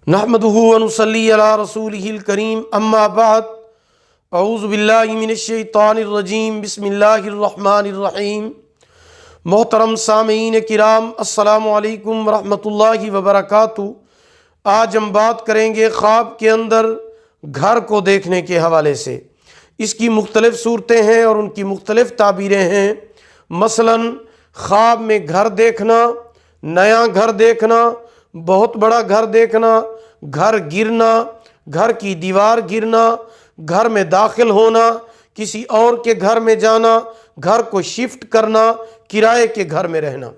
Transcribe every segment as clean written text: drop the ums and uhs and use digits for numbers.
नहमदुहु व नुसल्ली अला रसूलिहिल करीम अम्मा बाद अऊज़ु बिल्लाहि मिनश शैतानिर रजीम बिस्मिल्लाहिर रहमानिर रहीम। मोहतरम सामीन किराम, अस्सलामु अलैकुम व रहमतुल्लाहि व बरकातुहू। आज हम बात करेंगे ख्वाब के अंदर घर को देखने के हवाले से। इसकी मुख्तलिफ सूरतें हैं और उनकी मुख्तलिफ ताबीरें हैं। मसलन ख्वाब में घर देखना, नया घर देखना, बहुत बड़ा घर देखना, घर गिरना, घर की दीवार गिरना, घर में दाखिल होना, किसी और के घर में जाना, घर को शिफ्ट करना, किराए के घर में रहना।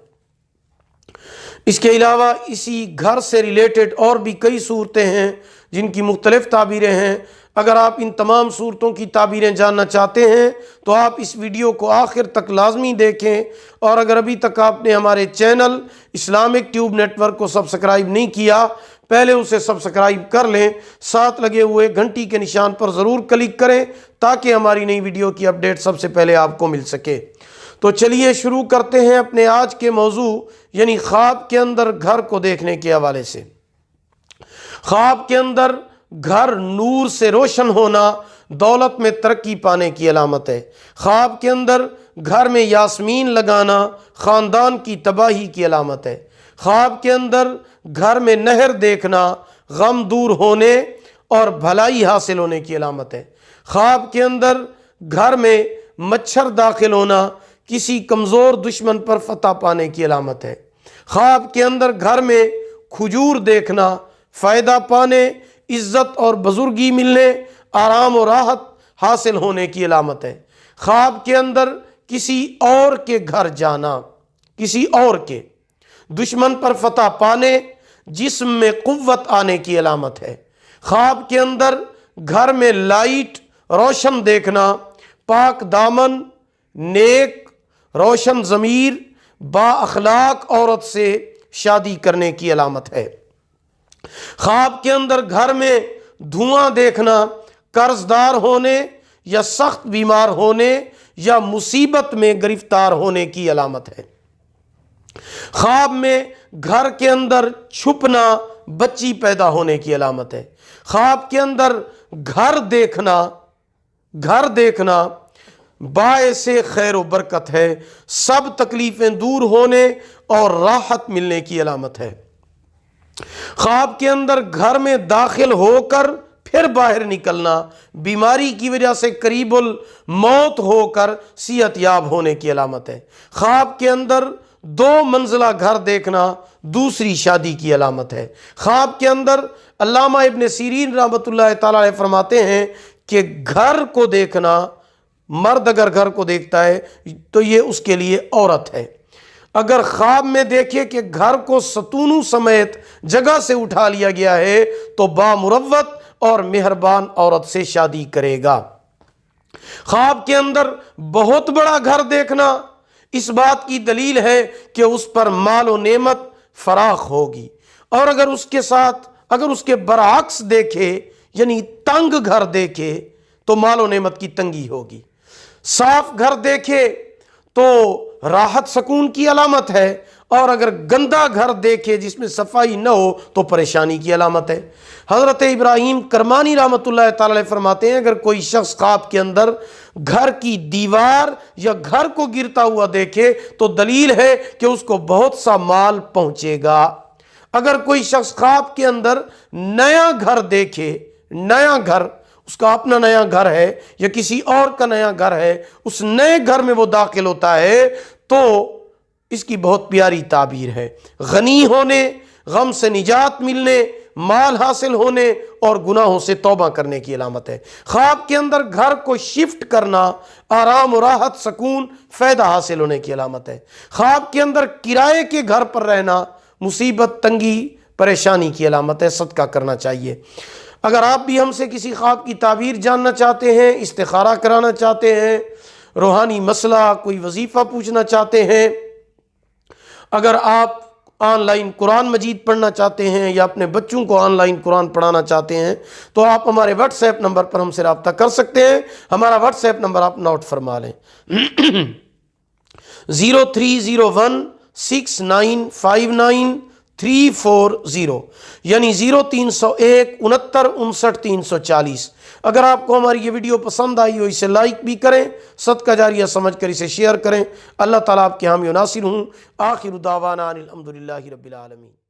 इसके अलावा इसी घर से रिलेटेड और भी कई सूरतें हैं जिनकी मुख्तलिफ ताबीरें हैं। अगर आप इन तमाम सूरतों की ताबीरें जानना चाहते हैं तो आप इस वीडियो को आखिर तक लाजमी देखें। और अगर अभी तक आपने हमारे चैनल इस्लामिक ट्यूब नेटवर्क को सब्सक्राइब नहीं किया, पहले उसे सब्सक्राइब कर लें। साथ लगे हुए घंटी के निशान पर ज़रूर क्लिक करें ताकि हमारी नई वीडियो की अपडेट सबसे पहले आपको मिल सके। तो चलिए शुरू करते हैं अपने आज के मौजू यानी ख्वाब के अंदर घर को देखने के हवाले से। ख्वाब के अंदर घर नूर से रोशन होना दौलत में तरक्की पाने की अलामत है। ख्वाब के अंदर घर में यास्मीन लगाना ख़ानदान की तबाही की अलामत है। ख्वाब के अंदर घर में नहर देखना गम दूर होने और भलाई हासिल होने की अलामत है। ख्वाब के अंदर घर में मच्छर दाखिल होना किसी कमज़ोर दुश्मन पर फतह पाने की अलामत है। ख्वाब के अंदर घर में खजूर देखना फायदा पाने, इज्जत और बुजुर्गी मिलने, आराम और राहत हासिल होने की अलामत है। ख्वाब के अंदर किसी और के घर जाना, किसी और के दुश्मन पर फतह पाने, जिस्म में कुव्वत आने की अलामत है। ख्वाब के अंदर घर में लाइट रोशन देखना पाक दामन, नेक, रोशन ज़मीर, बाअखलाक औरत से शादी करने की अलामत है। ख्वाब के अंदर घर में धुआं देखना कर्जदार होने या सख्त बीमार होने या मुसीबत में गिरफ्तार होने की अलामत है। ख्वाब में घर के अंदर छुपना बच्ची पैदा होने की अलामत है। ख्वाब के अंदर घर देखना बायसे खैर व बरकत है, सब तकलीफ़ें दूर होने और राहत मिलने की अलामत है। ख्वाब के अंदर घर में दाखिल होकर फिर बाहर निकलना बीमारी की वजह से करीबुल मौत होकर सेहत याब होने की अलामत है। ख्वाब के अंदर 2 मंजिला घर देखना दूसरी शादी की अलामत है। ख्वाब के अंदर अल्लामा इब्न सीरीन रहमतुल्लाह तआला अलैह फरमाते हैं कि घर को देखना, मर्द अगर घर को देखता है तो ये उसके लिए औरत है। अगर ख्वाब में देखे कि घर को सतूनों समेत जगह से उठा लिया गया है तो बामुरव्वत और मेहरबान औरत से शादी करेगा। ख्वाब के अंदर बहुत बड़ा घर देखना इस बात की दलील है कि उस पर माल और नेमत फराख होगी। और अगर उसके बरअक्स देखे यानी तंग घर देखे तो माल और नेमत की तंगी होगी। साफ घर देखे तो राहत सुकून की अलामत है, और अगर गंदा घर देखे जिसमें सफाई न हो तो परेशानी की अलामत है। हज़रत इब्राहीम करमानी रहमतुल्लाह तआला अलैह फरमाते हैं अगर कोई शख्स ख्वाब के अंदर घर की दीवार या घर को गिरता हुआ देखे तो दलील है कि उसको बहुत सा माल पहुंचेगा। अगर कोई शख्स ख्वाब के अंदर नया घर देखे, नया घर उसका अपना नया घर है या किसी और का नया घर है, उस नए घर में वो दाखिल होता है तो इसकी बहुत प्यारी ताबीर है। गनी होने, गम से निजात मिलने, माल हासिल होने और गुनाहों से तौबा करने की अलामत है। ख्वाब के अंदर घर को शिफ्ट करना आराम और राहत सुकून फायदा हासिल होने की अलामत है। ख्वाब के अंदर किराए के घर पर रहना मुसीबत तंगी परेशानी की अलामत है। सदका करना चाहिए। अगर आप भी हमसे किसी ख्वाब की ताबीर जानना चाहते हैं, इस्तिखारा कराना चाहते हैं, रूहानी मसला कोई वजीफ़ा पूछना चाहते हैं, अगर आप ऑनलाइन कुरान मजीद पढ़ना चाहते हैं या अपने बच्चों को ऑनलाइन कुरान पढ़ाना चाहते हैं तो आप हमारे व्हाट्सएप नंबर पर हमसे रब्ता कर सकते हैं। हमारा व्हाट्सएप नंबर आप नोट फरमा लें 03016959 340 یعنی 0301 69 59 340۔ اگر آپ کو ہماری یہ ویڈیو پسند آئی ہو اسے لائک بھی کریں، صدقہ جاریہ سمجھ کر اسے شیئر کریں۔ اللہ تعالیٰ آپ کے حامی و ناصر ہوں۔ آخر دعوانا ان الحمدللہ رب العالمین۔